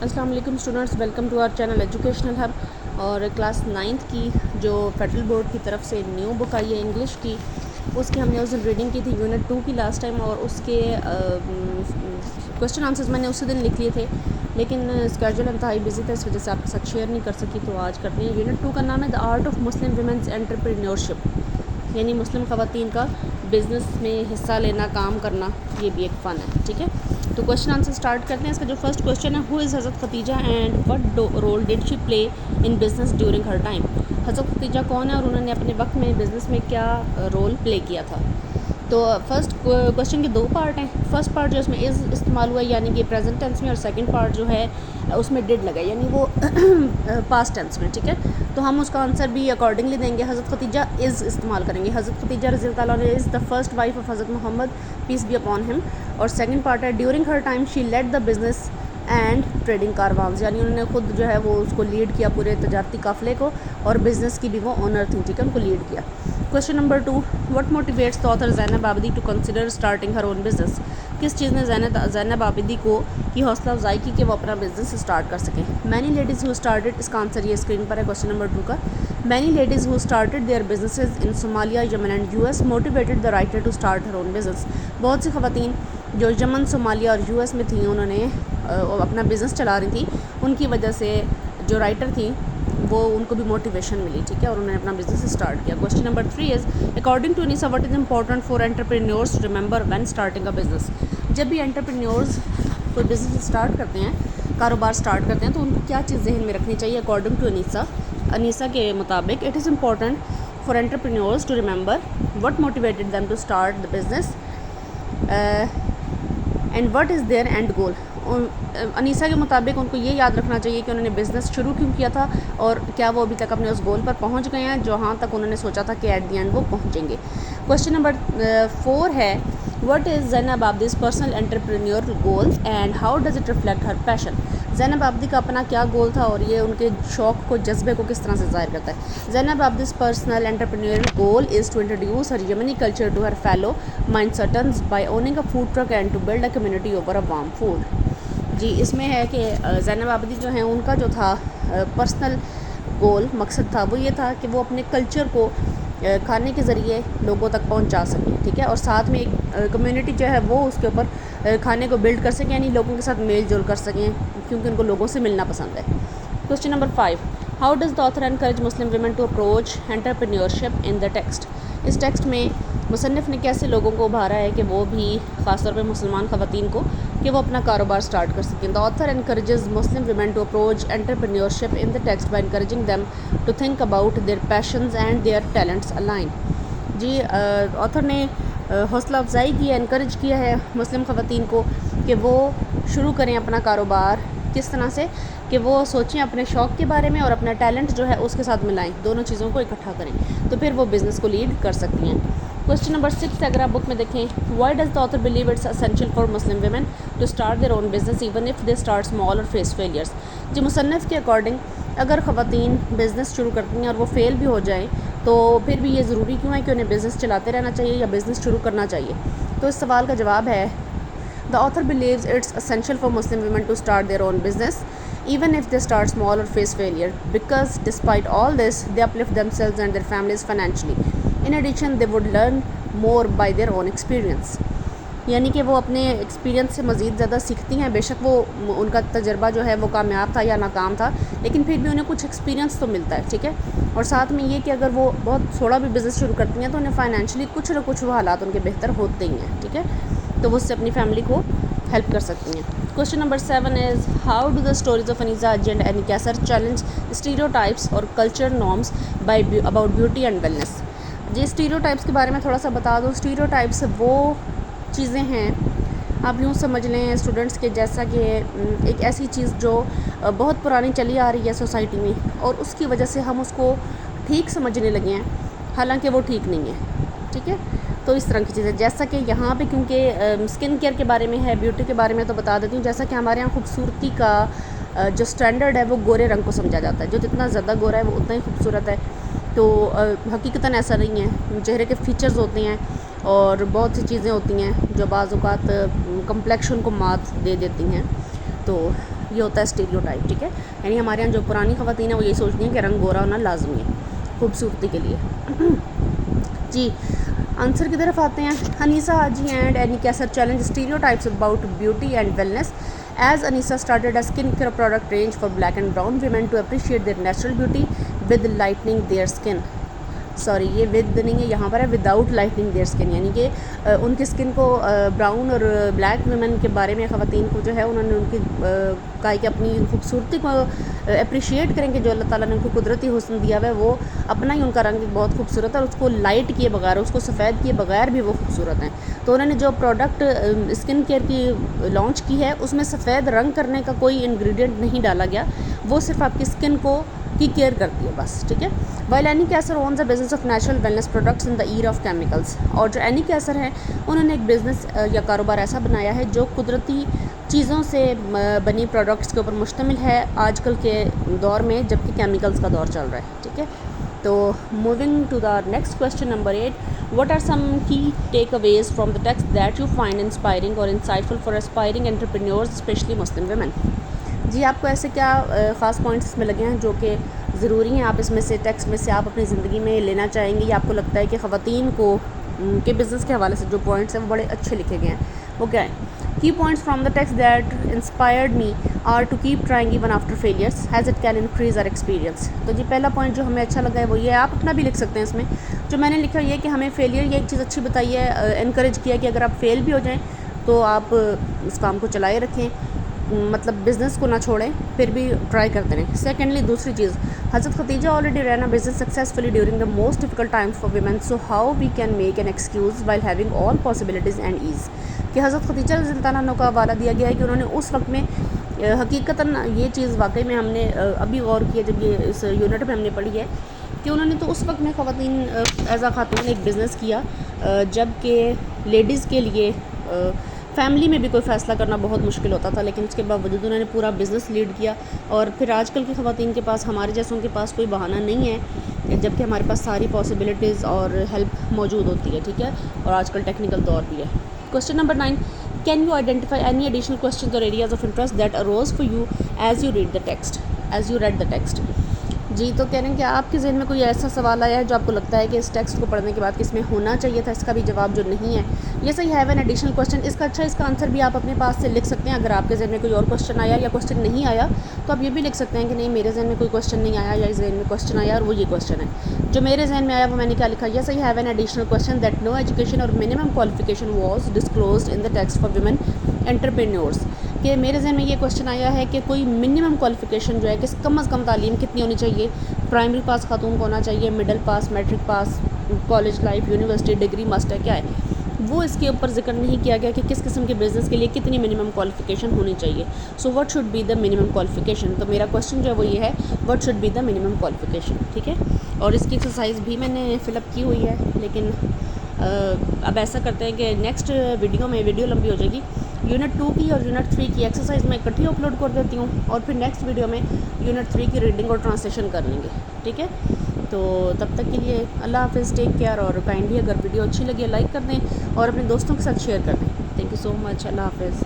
السلام علیکم students, welcome to our channel educational hub. اور کلاس 9th کی جو فیڈرل بورڈ کی طرف سے نیو بک آئی ہے انگلش کی، اس کی ہم نے اس دن ریڈنگ کی تھی یونٹ 2 کی لاسٹ ٹائم، اور اس کے کوشچن آنسرز میں نے اسی دن لکھ لیے تھے، لیکن اسکیجول انتہائی بزی تھا، اس وجہ سے آپ کے ساتھ شیئر نہیں کر سکی، تو آج کرتے ہیں۔ یونٹ 2 کا نام ہے the art of Muslim women's entrepreneurship, یعنی مسلم خواتین کا بزنس میں حصہ لینا، کام کرنا، یہ بھی ایک فن ہے، ٹھیک ہے۔ تو کوشچن آنسر سٹارٹ کرتے ہیں۔ اس کا جو فرسٹ کوشچن ہے، ہو از حضرت Khadija and what role did she play in business during her time? حضرت ختیجہ کون ہے اور انہوں نے اپنے وقت میں بزنس میں کیا رول پلے کیا تھا؟ تو فرسٹ کوشچن کے 2 پارٹ ہیں۔ فرسٹ پارٹ جو اس میں از استعمال ہوا ہے یعنی کہ پریزنٹ ٹینس میں، اور سیکنڈ پارٹ جو ہے اس میں ڈڈ لگا ہے یعنی وہ پاسٹ ٹینس میں، ٹھیک ہے۔ تو ہم اس کا آنسر بھی اکارڈنگلی دیں گے۔ حضرت ختیجہ از استعمال کریں گے۔ حضرت ختیجہ رضی اللہ تعالیٰ عنہ is the first wife of حضرت Muhammad peace be upon him, اور سیکنڈ پارٹ ہے during her time she led the business and trading caravans, یعنی انہوں نے خود جو ہے وہ اس کو لیڈ کیا، پورے تجارتی قافلے کو، اور بزنس کی بھی وہ اونر تھیں، ٹھیک ہے، ان کو لیڈ کیا۔ Question number 2، what motivates the author Zainab Abadi to consider starting her own business? کس چیز نے زینب آبادی کو کی حوصلہ افزائی کی کہ وہ اپنا بزنس اسٹارٹ کر سکیں؟ مینی لیڈیز ہو اسٹارٹڈ، اس کا آنسر یہ اسکرین پر ہے کوشچن نمبر 2 کا۔ Many ladies who started their businesses in Somalia, Yemen and U S motivated the writer to start her own business. بہت سی خواتین جو یمن، صومالیہ اور یو ایس میں تھیں، انہوں نے اپنا بزنس چلا رہی تھیں، ان کی وجہ سے جو رائٹر تھیں وہ ان کو بھی موٹیویشن ملی، ٹھیک ہے، اور انہوں نے اپنا بزنس اسٹارٹ کیا۔ Question number 3 is according to Anisa what is important for entrepreneurs to remember when starting a business? جب بھی انٹرپرینیورز کوئی بزنس اسٹارٹ کرتے ہیں، کاروبار اسٹارٹ کرتے ہیں، تو ان کو کیا چیز ذہن میں رکھنی چاہیے؟ اکارڈنگ ٹو انیسا کے مطابق it is important for entrepreneurs to remember what motivated them to start the business and what is their end goal. Anisa کے مطابق ان کو یہ یاد رکھنا چاہیے کہ انہوں نے بزنس شروع کیوں کیا تھا، اور کیا وہ ابھی تک اپنے اس گول پر پہنچ گئے ہیں جہاں تک انہوں نے سوچا تھا کہ ایٹ دی اینڈ وہ پہنچیں گے۔ کوشچن نمبر 4 ہے what is Zainab Abadi's personal entrepreneur goals and how does it reflect her passion? Zainab Abadi کا اپنا کیا گول تھا اور یہ ان کے شوق کو، جذبے کو کس طرح سے ظاہر کرتا ہے؟ Zainab Abadi's personal entrepreneur goal is to introduce her Yemeni culture to her fellow Minnesotans by owning a food truck and to build a community over a warm food. جی، اس میں ہے کہ زینب آبادی جو ہیں ان کا جو تھا پرسنل گول، مقصد تھا، وہ یہ تھا کہ وہ اپنے کلچر کو کھانے کے ذریعے لوگوں تک پہنچا سکیں، ٹھیک ہے، اور ساتھ میں ایک کمیونٹی جو ہے وہ اس کے اوپر کھانے کو بلڈ کر سکیں، یعنی لوگوں کے ساتھ میل جول کر سکیں، کیونکہ ان کو لوگوں سے ملنا پسند ہے۔ Question number 5، how does the author encourage Muslim women to approach entrepreneurship in the text? اس ٹیکسٹ میں مصنف نے کیسے لوگوں کو ابھارا ہے کہ وہ بھی، خاص طور پہ مسلمان خواتین کو، کہ وہ اپنا کاروبار سٹارٹ کر سکیں؟ The author encourages Muslim women to approach entrepreneurship in the text by encouraging them to think about their passions and their talents align. جی، آتھر نے حوصلہ افزائی کی ہے، انکریج کیا ہے مسلم خواتین کو کہ وہ شروع کریں اپنا کاروبار، کس طرح سے کہ وہ سوچیں اپنے شوق کے بارے میں اور اپنا ٹیلنٹ جو ہے اس کے ساتھ ملائیں، دونوں چیزوں کو اکٹھا کریں، تو پھر وہ بزنس کو لیڈ کر سکتی ہیں۔ کوشچن نمبر 6 اگر آپ بک میں دیکھیں، why does the author believe it's essential for Muslim women to start their own business even if they start small or face failures? جی، مصنف کے اکارڈنگ اگر خواتین بزنس شروع کرتی ہیں اور وہ فیل بھی ہو جائیں تو پھر بھی یہ ضروری کیوں ہے کہ انہیں بزنس چلاتے رہنا چاہیے یا بزنس شروع کرنا چاہیے؟ تو اس سوال کا جواب ہے the author believes it's essential for Muslim women to start their own business even if they start small or face failure because despite all this they uplift themselves and their families financially. In addition they would learn more by their own experience. یعنی کہ وہ اپنے experience سے مزید زیادہ سیکھتی ہیں، بے شک وہ ان کا تجربہ جو ہے وہ کامیاب تھا یا ناکام تھا، لیکن پھر بھی انہیں کچھ ایکسپیرینس تو ملتا ہے، ٹھیک ہے، اور ساتھ میں یہ کہ اگر وہ بہت تھوڑا بھی بزنس شروع کرتی ہیں تو انہیں فائنینشلی کچھ نہ کچھ وہ حالات ان کے بہتر ہوتے ہی ہیں، ٹھیک ہے، تو وہ اس سے اپنی فیملی کو ہیلپ کر سکتی ہیں۔ Question number 7 is how do the stories of Anisa Haji and Annie Kaiser challenge stereotypes اور culture norms by about beauty and wellness? جی، اسٹیریوٹائپس کے بارے میں تھوڑا سا بتا دوں۔ اسٹیریوٹائپس وہ چیزیں ہیں، آپ یوں سمجھ لیں اسٹوڈنٹس کے، جیسا کہ ایک ایسی چیز جو بہت پرانی چلی آ رہی ہے سوسائٹی میں اور اس کی وجہ سے ہم اس کو ٹھیک سمجھنے لگے ہیں، حالانکہ وہ ٹھیک نہیں ہے، ٹھیک ہے، تو اس طرح کی چیزیں، جیسا کہ یہاں پہ کیونکہ اسکن کیئر کے بارے میں ہے، بیوٹی کے بارے میں تو بتا دیتی ہوں، جیسا کہ ہمارے یہاں خوبصورتی کا جو سٹینڈرڈ ہے وہ گورے رنگ کو سمجھا جاتا ہے، جو جتنا زیادہ گورا ہے وہ اتنا ہی خوبصورت ہے، تو حقیقتاً ایسا نہیں ہے، چہرے کے فیچرز ہوتے ہیں اور بہت سی چیزیں ہوتی ہیں جو بعض اوقات کمپلیکشن کو مات دے دیتی ہیں، تو یہ ہوتا ہے اسٹیریوٹائپ. ٹھیک ہے, یعنی ہمارے یہاں جو پرانی خواتین ہیں وہ یہ سوچتی ہیں کہ رنگ گورا ہونا لازمی ہے خوبصورتی کے لیے. جی آنسر کی طرف آتے ہیں. Anisa Haji and Annie Kaiser challenge stereotypes about beauty and wellness. As Anisa started a skincare product range for black and brown women to appreciate their natural beauty with lightening their skin. Sorry یہ with نہیں ہے, یہاں پر ہے without lighting their skin, یعنی کہ ان کی skin کو brown اور بلیک ویمن کے بارے میں خواتین کو جو ہے انہوں نے ان کی کہا کہ اپنی خوبصورتی کو اپریشیٹ کریں کہ جو اللہ تعالیٰ نے ان کو قدرتی حسن دیا ہوا ہے, وہ اپنا ہی ان کا رنگ بہت خوبصورت ہے اور اس کو لائٹ کیے بغیر, اس کو سفید کیے بغیر بھی وہ خوبصورت ہیں. تو انہوں نے جو پروڈکٹ اسکن کیئر کی لانچ کی ہے اس میں سفید رنگ کرنے کا کوئی انگریڈینٹ نہیں ڈالا گیا, وہ صرف آپ کی اسکن کو کی کیئر کرتی ہے بس. ٹھیک ہے, while Annie Kaiser owns a business of natural wellness products in the era of chemicals. اور جو اینی کیسر ہیں انہوں نے ایک بزنس یا کاروبار ایسا بنایا ہے جو قدرتی چیزوں سے بنی پروڈکٹس کے اوپر مشتمل ہے آج کل کے دور میں, جبکہ کیمیکلس کا دور چل رہا ہے. ٹھیک ہے, تو moving to the next question number 8. What are some key takeaways from the text that you find inspiring or insightful for aspiring entrepreneurs especially Muslim women. جی آپ کو ایسے کیا خاص پوائنٹس اس میں لگے ہیں جو کہ ضروری ہیں, آپ اس میں سے ٹیکسٹ میں سے آپ اپنی زندگی میں لینا چاہیں گے, یا آپ کو لگتا ہے کہ خواتین کو کے بزنس کے حوالے سے جو پوائنٹس ہیں وہ بڑے اچھے لکھے گئے ہیں, وہ کیا ہیں؟ Key points from the text that inspired me or to keep trying even after failures as it can increase our experience. تو جی پہلا پوائنٹ جو ہمیں اچھا لگا ہے وہ یہ ہے, آپ اپنا بھی لکھ سکتے ہیں اس میں. جو میں نے لکھا یہ کہ ہمیں فیلئر یہ ایک چیز اچھی بتائی ہے, انکریج کیا کہ اگر آپ فیل بھی ہو جائیں تو آپ اس کام کو چلائے رکھیں, مطلب بزنس کو نہ چھوڑیں, پھر بھی ٹرائی کرتے رہیں. سیکنڈلی دوسری چیز, حضرت Khadija already ran a business successfully during the most difficult times for women, so how we can make an excuse while having all possibilities and ease. کہ حضرت ختیجہ رضی اللہ عنہ کا حوالہ دیا گیا ہے کہ انہوں نے اس وقت میں حقیقتاً یہ چیز واقعی میں ہم نے ابھی غور کیا جب یہ اس یونٹ میں ہم نے پڑھی ہے کہ انہوں نے تو اس وقت میں خواتین ایز اے خاتون ایک بزنس کیا جب کہ لیڈیز کے لیے فیملی میں بھی کوئی فیصلہ کرنا بہت مشکل ہوتا تھا, لیکن اس کے باوجود انہوں نے پورا بزنس لیڈ کیا. اور پھر آج کل کی خواتین کے پاس, ہمارے جیسوں کے پاس کوئی بہانہ نہیں ہے, جبکہ ہمارے پاس ساری پاسبلٹیز اور ہیلپ موجود ہوتی ہے. ٹھیک ہے, اور آج کل ٹیکنیکل دور بھی ہے. Question number 9. Can you identify any additional questions or areas of interest that arose for you as you read the text. جی تو کہہ رہے ہیں کہ آپ کے ذہن میں کوئی ایسا سوال آیا ہے جو آپ کو لگتا ہے کہ اس ٹیکسٹ کو پڑھنے کے بعد کہ اس میں ہونا چاہیے تھا, اس کا بھی جواب جو نہیں ہے. یہ صحیح ہیو این ایڈیشنل کویشچن, اس کا آنسر بھی آپ اپنے پاس سے لکھ سکتے ہیں. اگر آپ کے ذہن میں کوئی اور کویشچن آیا یا کویشچن نہیں آیا تو آپ یہ بھی لکھ سکتے ہیں کہ نہیں میرے ذہن میں کوئی کویشچن نہیں آیا, یا اس ذہن میں کویشچن آیا اور وہ یہ کویشچن ہے. جو میرے ذہن میں آیا وہ میں نے کیا لکھا, یہ صحیح have an additional question that no education or minimum qualification was disclosed in the text for women entrepreneurs. کہ میرے ذہن میں یہ کویشچن آیا ہے کہ کوئی منیمم کوالیفیکیشن جو ہے کہ کم از کم تعلیم کتنی ہونی چاہیے, پرائمری پاس خاتون کو ہونا چاہیے, middle pass, matric pass, college life, university degree, master, کیا ہے وہ اس کے اوپر ذکر نہیں کیا گیا کہ کس قسم کے بزنس کے لیے کتنی منیمم کوالیفیکیشن ہونی چاہیے. So what should be the minimum qualification. تو میرا کویشچن جو ہے وہ یہ ہے, what should be the minimum qualification. ٹھیک ہے, اور اس کی ایکسرسائز بھی میں نے فل اپ کی ہوئی ہے, لیکن اب ایسا کرتے ہیں کہ نیکسٹ ویڈیو میں, ویڈیو لمبی ہو جائے گی, یونٹ 2 کی اور یونٹ 3 کی ایکسرسائز میں اکٹھی اپلوڈ کر دیتی ہوں, اور پھر نیکسٹ ویڈیو میں یونٹ 3 کی ریڈنگ اور ٹرانسلیشن کر لیں گے. ٹھیک ہے, تو تب تک کے لیے اللہ حافظ, ٹیک کیئر, اور کائنڈلی اگر ویڈیو اچھی لگی لائک کر دیں اور اپنے دوستوں کے ساتھ شیئر کر دیں. تھینک یو سو مچ, اللہ حافظ.